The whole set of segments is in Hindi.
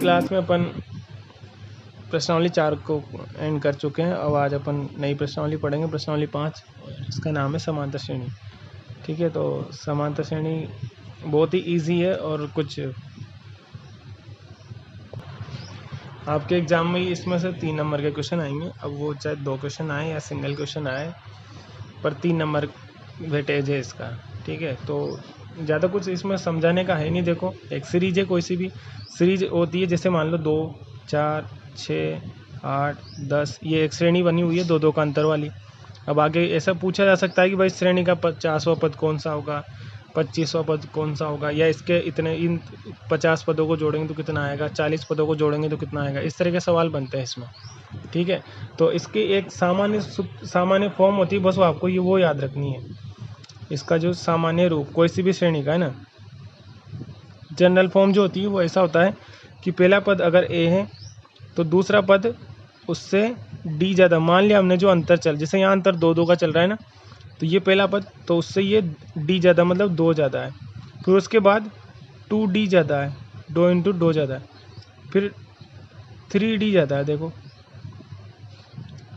क्लास में अपन प्रश्नावली 4 को एंड कर चुके हैं। अब आज अपन नई प्रश्नावली पढ़ेंगे, प्रश्नावली 5। इसका नाम है समांतर श्रेणी। ठीक है, तो समांतर श्रेणी बहुत ही इजी है और कुछ आपके एग्जाम में इसमें से 3 नंबर के क्वेश्चन आएंगे। अब वो चाहे 2 क्वेश्चन आए या सिंगल क्वेश्चन आए, पर 3 नंबर वेटेज है इसका। ठीक है, तो ज़्यादा कुछ इसमें समझाने का है नहीं। देखो, एक सीरीज है, कोई सी भी सीरीज होती है, जैसे मान लो 2, 4, 6, 8, 10, ये एक श्रेणी बनी हुई है 2-2 का अंतर वाली। अब आगे ऐसा पूछा जा सकता है कि भाई श्रेणी का 50वां पद कौन सा होगा, 25वां पद कौन सा होगा, या इसके इतने इन 50 पदों को जोड़ेंगे तो कितना आएगा, 40 पदों को जोड़ेंगे तो कितना आएगा। इस तरह के सवाल बनते हैं इसमें। ठीक है, तो इसकी एक सामान्य फॉर्म होती है, बस वो आपको वो याद रखनी है। इसका जो सामान्य रूप कोई सी भी श्रेणी का है ना, जनरल फॉर्म जो होती है वो ऐसा होता है कि पहला पद अगर ए है तो दूसरा पद उससे डी ज़्यादा। मान लिया हमने जो अंतर चल, जैसे यहाँ अंतर 2-2 का चल रहा है ना, तो ये पहला पद तो उससे ये डी ज़्यादा, मतलब 2 ज़्यादा है। फिर उसके बाद 2D ज़्यादा है, 2 × 2 ज़्यादा है। फिर 3D ज़्यादा है। देखो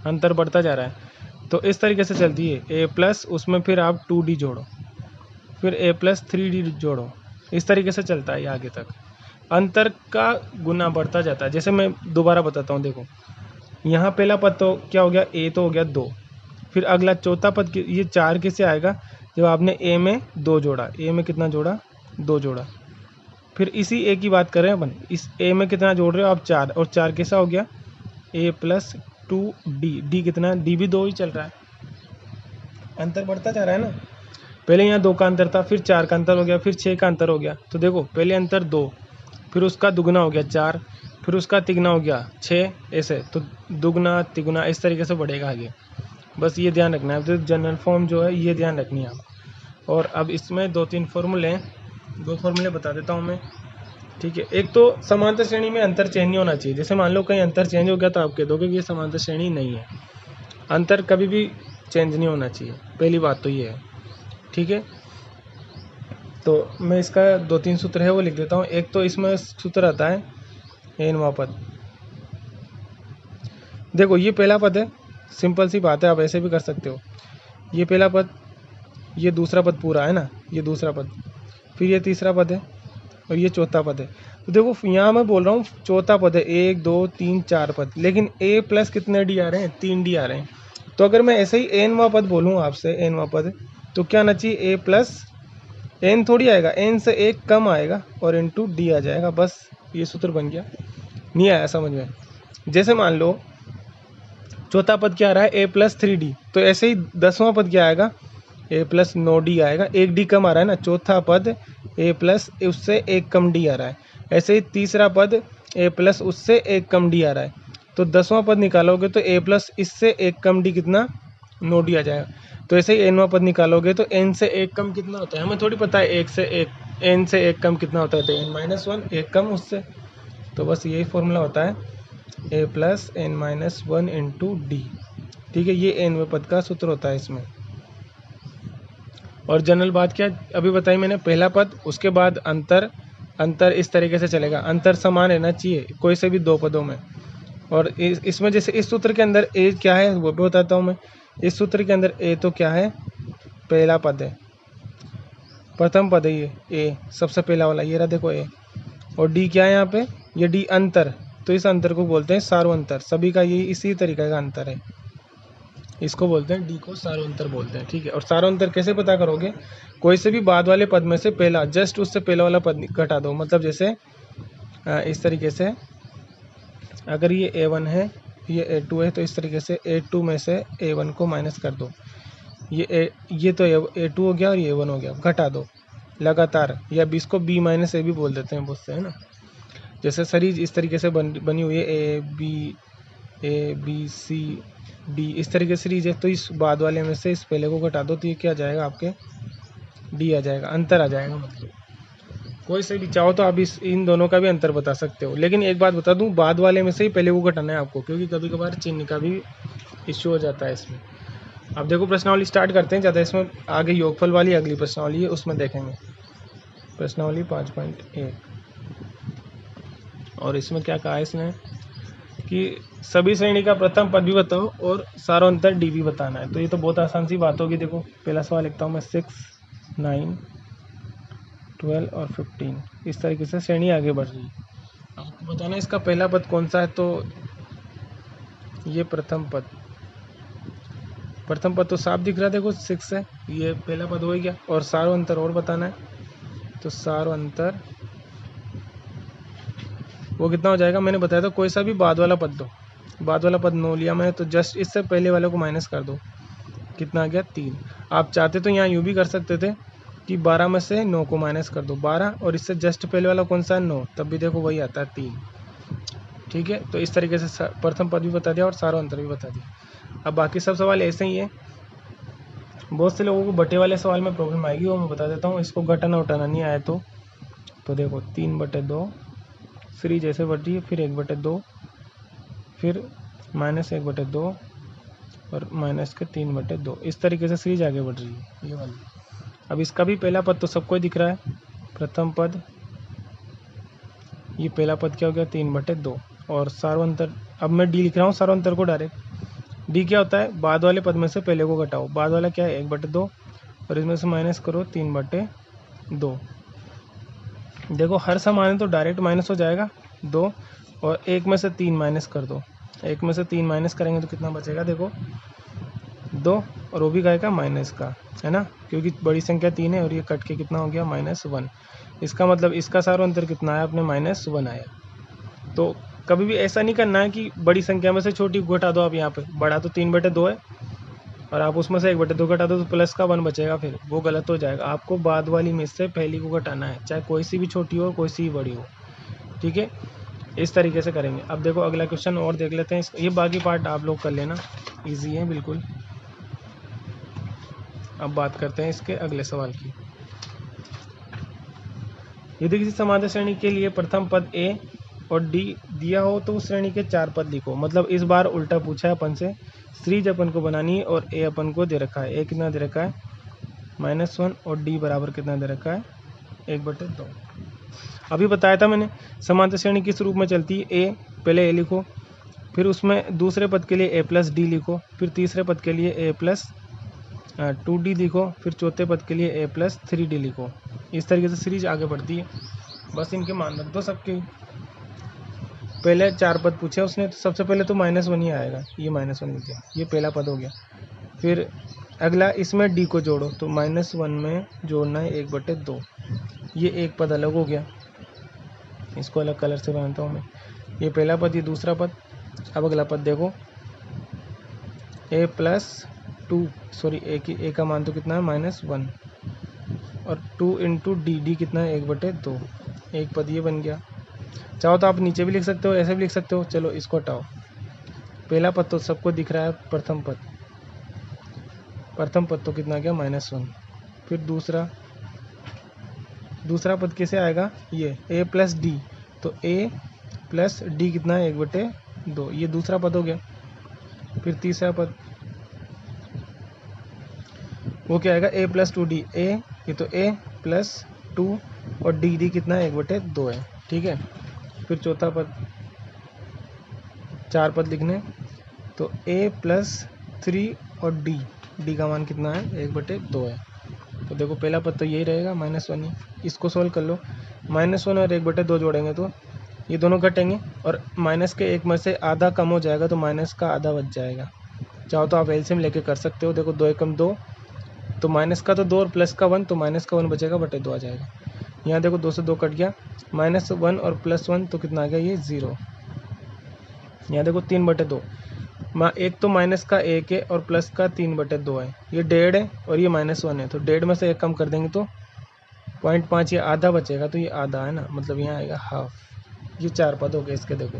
अंतर बढ़ता जा रहा है। तो इस तरीके से चलती है ए प्लस, उसमें फिर आप 2D जोड़ो, फिर ए प्लस 3D जोड़ो। इस तरीके से चलता है ये आगे तक। अंतर का गुना बढ़ता जाता है। जैसे मैं दोबारा बताता हूँ, देखो यहाँ पहला पद तो क्या हो गया, ए तो हो गया 2। फिर अगला चौथा पद ये 4 कैसे आएगा, जब आपने ए में 2 जोड़ा। ए में कितना जोड़ा, 2 जोड़ा। फिर इसी ए की बात करें अपन, इस ए में कितना जोड़ रहे हो आप, 4, और 4 कैसा हो गया, ए प्लस 2D। डी कितना, डी भी 2 ही चल रहा है। अंतर बढ़ता जा रहा है ना। पहले यहाँ 2 का अंतर था, फिर 4 का अंतर हो गया, फिर 6 का अंतर हो गया। तो देखो पहले अंतर 2, फिर उसका दुगना हो गया 4, फिर उसका तिगुना हो गया 6, ऐसे तो दुगना तिगुना इस तरीके से बढ़ेगा आगे। बस ये ध्यान रखना है। तो जनरल फॉर्म जो है ये ध्यान रखनी है आप। और अब इसमें 2-3 फॉर्मूले हैं, 2 फॉर्मूले बता देता हूँ मैं। ठीक है, एक तो समांतर श्रेणी में अंतर चेंज नहीं होना चाहिए। जैसे मान लो कहीं अंतर चेंज हो गया तो आप कह दोगे कि ये समांतर श्रेणी नहीं है। अंतर कभी भी चेंज नहीं होना चाहिए, पहली बात तो ये है। ठीक है, तो मैं इसका 2-3 सूत्र है वो लिख देता हूँ। एक तो इसमें सूत्र आता है एनवां पद। देखो ये पहला पद है, सिंपल सी बात है, आप ऐसे भी कर सकते हो। ये पहला पद, ये दूसरा पद पूरा है ना, ये दूसरा पद, फिर ये तीसरा पद है, और ये चौथा पद है। तो देखो यहाँ मैं बोल रहा हूँ चौथा पद है, 1, 2, 3, 4 पद, लेकिन ए प्लस कितने डी आ रहे हैं, 3D आ रहे हैं। तो अगर मैं ऐसे ही एनवां पद बोलूँ आपसे, एनवां पद, तो क्या आना चाहिए, ए प्लस एन थोड़ी आएगा, एन से 1 कम आएगा और इंटू डी आ जाएगा। बस ये सूत्र बन गया। नहीं आया समझ में। जैसे मान लो चौथा पद क्या आ रहा है, ए प्लस 3D, तो ऐसे ही 10वां पद क्या आएगा, ए प्लस 9D आएगा। 1D कम आ रहा है ना, चौथा पद ए प्लस उससे 1 कम डी आ रहा है। ऐसे ही तीसरा पद ए प्लस उससे 1 कम डी आ रहा है। तो 10वां पद निकालोगे तो ए प्लस इससे 1 कम डी कितना, 9D आ जाएगा। तो ऐसे ही एनवां पद निकालोगे तो एन से 1 कम कितना होता है, हमें थोड़ी पता है, 1 से 1 एन से 1 कम कितना होता है, तो n-1 1 कम उससे। तो बस यही फॉर्मूला होता है, ए प्लस n-1 इंटू डी। ठीक है, ये एनवें पद का सूत्र होता है इसमें। और जनरल बात क्या अभी बताई मैंने, पहला पद उसके बाद अंतर इस तरीके से चलेगा। अंतर समान रहना चाहिए कोई से भी 2 पदों में। और इसमें जैसे इस सूत्र के अंदर ए क्या है वो भी बताता हूँ मैं। इस सूत्र के अंदर ए तो क्या है, पहला पद है, प्रथम पद है ये ए, सबसे पहला वाला ये रहा, देखो ए। और डी क्या है यहाँ पे, ये डी अंतर, तो इस अंतर को बोलते हैं सार्वंतर। सभी का ये इसी तरीके का अंतर है, इसको बोलते हैं, डी को सार्वंतर बोलते हैं। ठीक है, और सार्वंतर कैसे पता करोगे, कोई से भी बाद वाले पद में से पहला, जस्ट उससे पहला वाला पद घटा दो। मतलब जैसे इस तरीके से, अगर ये A1 है, ये A2 है, तो इस तरीके से A2 में से A1 को माइनस कर दो। ये तो A2 हो गया और ये A1 हो गया, घटा दो लगातार। या इसको B माइनस A भी बोल देते हैं बहुत से, है ना। जैसे सीरीज इस तरीके से बनी हुई है, A B C D, इस तरीके से सीरीज है। तो इस बाद वाले में से इस पहले को घटा दो, तो ये क्या आ जाएगा आपके, D आ जाएगा, अंतर आ जाएगा। मतलब कोई से भी चाहो तो आप इन दोनों का भी अंतर बता सकते हो। लेकिन एक बात बता दूं, बाद वाले में से ही पहले को घटाना है आपको, क्योंकि कभी कभार चिन्ह का भी इश्यू हो जाता है इसमें। अब देखो प्रश्नावली स्टार्ट करते हैं। ज़्यादा इसमें आगे योगफल वाली अगली प्रश्नावली है, उसमें देखेंगे। प्रश्नावली 5.1, और इसमें क्या कहा है इसने कि सभी श्रेणी का प्रथम पद भी बताओ और सारोंतर डी भी बताना है। तो ये तो बहुत आसान सी बात होगी। देखो पहला सवाल लिखता हूँ मैं 6, 9, 12 और 15 इस तरीके से श्रेणी आगे बढ़ रही है। आपको बताना है इसका पहला पद कौन सा है। तो ये प्रथम पद तो साफ दिख रहा है, देखो 6 है, ये पहला पद हो गया। और सारो अंतर और बताना है। तो सारो अंतर वो कितना हो जाएगा, मैंने बताया था कोई सा भी बाद वाला पद दो। बाद वाला पद 9 लिया मैंने, तो जस्ट इससे पहले वाले को माइनस कर दो, कितना आ गया 3। आप चाहते तो यहाँ यूँ भी कर सकते थे कि 12 में से 9 को माइनस कर दो 12, और इससे जस्ट पहले वाला कौन सा है 9, तब भी देखो वही आता है 3। ठीक है, तो इस तरीके से प्रथम पद भी बता दिया और सारो अंतर भी बता दिया। अब बाकी सब सवाल ऐसे ही है। बहुत से लोगों को बटे वाले सवाल में प्रॉब्लम आएगी, वो मैं बता देता हूँ। इसको घटाना उठाना नहीं आया तो देखो 3/2 सीरीज ऐसे बढ़ रही है, फिर 1/2, फिर -1/2 और -3/2 इस तरीके से सीरीज आगे बढ़ रही है ये वाली। अब इसका भी पहला पद तो सबको ही दिख रहा है, प्रथम पद, ये पहला पद क्या हो गया 3/2। और सार्वंतर, अब मैं डी लिख रहा हूँ सार्वंतर को डायरेक्ट। डी क्या होता है, बाद वाले पद में से पहले को घटाओ। बाद वाला क्या है 1/2 और इसमें से माइनस करो 3/2। देखो हर समान है तो डायरेक्ट माइनस हो जाएगा 2, और 1 में से 3 माइनस कर दो। 1 में से 3 माइनस करेंगे तो कितना बचेगा, देखो 2, और वो भी का माइनस का है ना, क्योंकि बड़ी संख्या 3 है और ये कट के कितना हो गया -1। इसका मतलब इसका सारो अंतर कितना आया अपने -1 आया। तो कभी भी ऐसा नहीं करना है कि बड़ी संख्या में से छोटी को घटा दो। आप यहाँ पे बड़ा तो 3/2 है और आप उसमें से 1/2 घटा दो तो प्लस का 1 बचेगा, फिर वो गलत हो जाएगा। आपको बाद वाली में से पहली को घटाना है, चाहे कोई सी भी छोटी हो कोई सी भी बड़ी हो। ठीक है, इस तरीके से करेंगे। अब देखो अगला क्वेश्चन और देख लेते हैं। ये बाकी पार्ट आप लोग कर लेना, ईजी है बिल्कुल। अब बात करते हैं इसके अगले सवाल की। यदि किसी समांतर श्रेणी के लिए प्रथम पद ए और डी दिया हो तो उस श्रेणी के 4 पद लिखो। मतलब इस बार उल्टा पूछा है अपन से, सीरीज अपन को बनानी है और ए अपन को दे रखा है। ए कितना दे रखा है -1 और डी बराबर कितना दे रखा है 1/2। अभी बताया था मैंने समांतर श्रेणी किस रूप में चलती है। ए पहले ए लिखो, फिर उसमें दूसरे पद के लिए a+d लिखो, फिर तीसरे पद के लिए a+2d लिखो, फिर चौथे पद के लिए a+3d लिखो। इस तरीके से सीरीज आगे बढ़ती है। बस इनके मान रख दो सबके। पहले 4 पद पूछे उसने, तो सबसे पहले तो -1 ही आएगा, ये -1 लिख दिया, ये पहला पद हो गया। फिर अगला इसमें d को जोड़ो, तो -1 में जोड़ना है 1/2, ये एक पद अलग हो गया। इसको अलग कलर से बनाता हूँ मैं। ये पहला पद, ये दूसरा पद। अब अगला पद देखो a+2, सॉरी ए का मान तो कितना है -1 और 2 × डी कितना है 1/2, एक पद ये बन गया। चाहो तो आप नीचे भी लिख सकते हो, ऐसे भी लिख सकते हो। चलो इसको हटाओ। पहला पद तो सबको दिख रहा है, प्रथम पद तो कितना गया -1। फिर दूसरा पद कैसे आएगा, ये a+d, तो a+d कितना है 1/2, ये दूसरा पद हो गया। फिर तीसरा पद वो क्या आएगा a+2d, ये तो a+2 और डी कितना है 1/2 है। ठीक है, फिर चौथा पद, 4 पद लिखने, तो a+3 और डी का मान कितना है 1/2 है। तो देखो पहला पद तो यही रहेगा -1 ही। इसको सोल्व कर लो, -1 और 1/2 जोड़ेंगे तो ये दोनों घटेंगे और माइनस के एक में से आधा कम हो जाएगा, तो माइनस का आधा बच जाएगा। चाहो तो आप एलसीएम लेके कर सकते हो। देखो 2 एकम 2, तो माइनस का तो 2 और प्लस का 1, तो माइनस का 1 बचेगा, बटे 2 आ जाएगा। यहाँ देखो 2 से 2 कट गया, -1 और +1 तो कितना आ गया ये 0। यहाँ देखो 3/2, एक तो माइनस का 1 है और प्लस का 3/2 है, ये 1.5 है और ये -1 है, तो 1.5 में से 1 कम कर देंगे तो 0.5, ये आधा बचेगा, तो ये आधा है ना, मतलब यहाँ आएगा हाफ। ये 4 पद हो गए इसके, देखो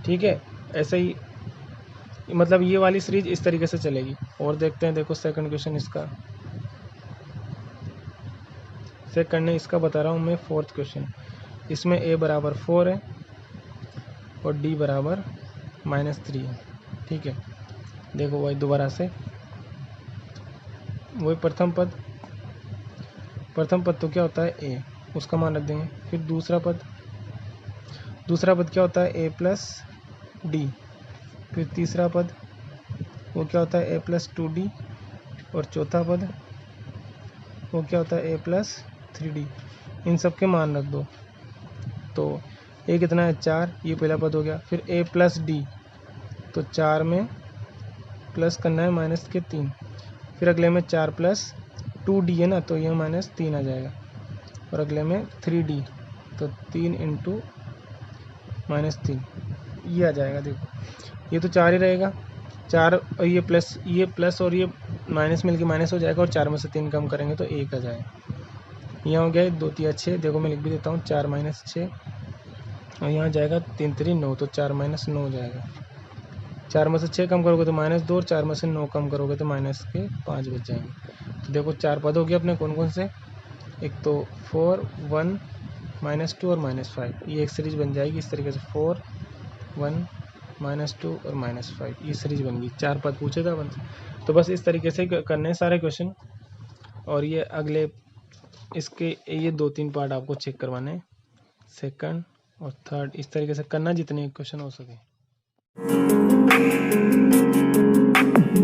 ठीक है। ऐसे ही मतलब ये वाली सीरीज इस तरीके से चलेगी। और देखते हैं, देखो सेकंड क्वेश्चन इसका, सेकंड ने इसका बता रहा हूँ मैं, 4th क्वेश्चन। इसमें a बराबर 4 है और d बराबर -3 है। ठीक है, देखो वही दोबारा से वही प्रथम पद तो क्या होता है a, उसका मान रख देंगे। फिर दूसरा पद दूसरा पद क्या होता है ए प्लस डी। फिर तीसरा पद वो क्या होता है ए प्लस 2d। और चौथा पद वो क्या होता है ए प्लस 3d। इन सब के मान रख दो। तो ए कितना है 4, ये पहला पद हो गया। फिर ए प्लस डी, तो 4 में प्लस करना है माइनस के 3। फिर अगले में 4 प्लस 2d है ना, तो यह माइनस 3 आ जाएगा। और अगले में 3d, तो 3 इंटू माइनस 3 ये आ जाएगा। देखो ये तो 4 ही रहेगा, 4 और ये प्लस और ये माइनस मिलके माइनस हो जाएगा, और 4 में से 3 कम करेंगे तो 1 आ जाएगा। यहाँ हो गया 2 3 6, देखो मैं लिख भी देता हूँ 4 माइनस 6, और यहाँ जाएगा 3 3 9, तो 4 माइनस 9 हो जाएगा। 4 में से 6 कम करोगे तो -2, और 4 में से 9 कम करोगे तो -5 बच जाएंगे। तो देखो 4 पद हो गए अपने कौन कौन से, एक तो 4 1 -2 और -5, ये एक सीरीज बन जाएगी इस तरीके से। 4 1 -2 और -5, ये सीरीज बन गई। 4 पद पूछे था अपन से। तो बस इस तरीके से करने हैं सारे क्वेश्चन। और ये अगले इसके ये 2-3 पार्ट आपको चेक करवाने हैं, सेकंड और थर्ड, इस तरीके से करना जितने क्वेश्चन हो सके।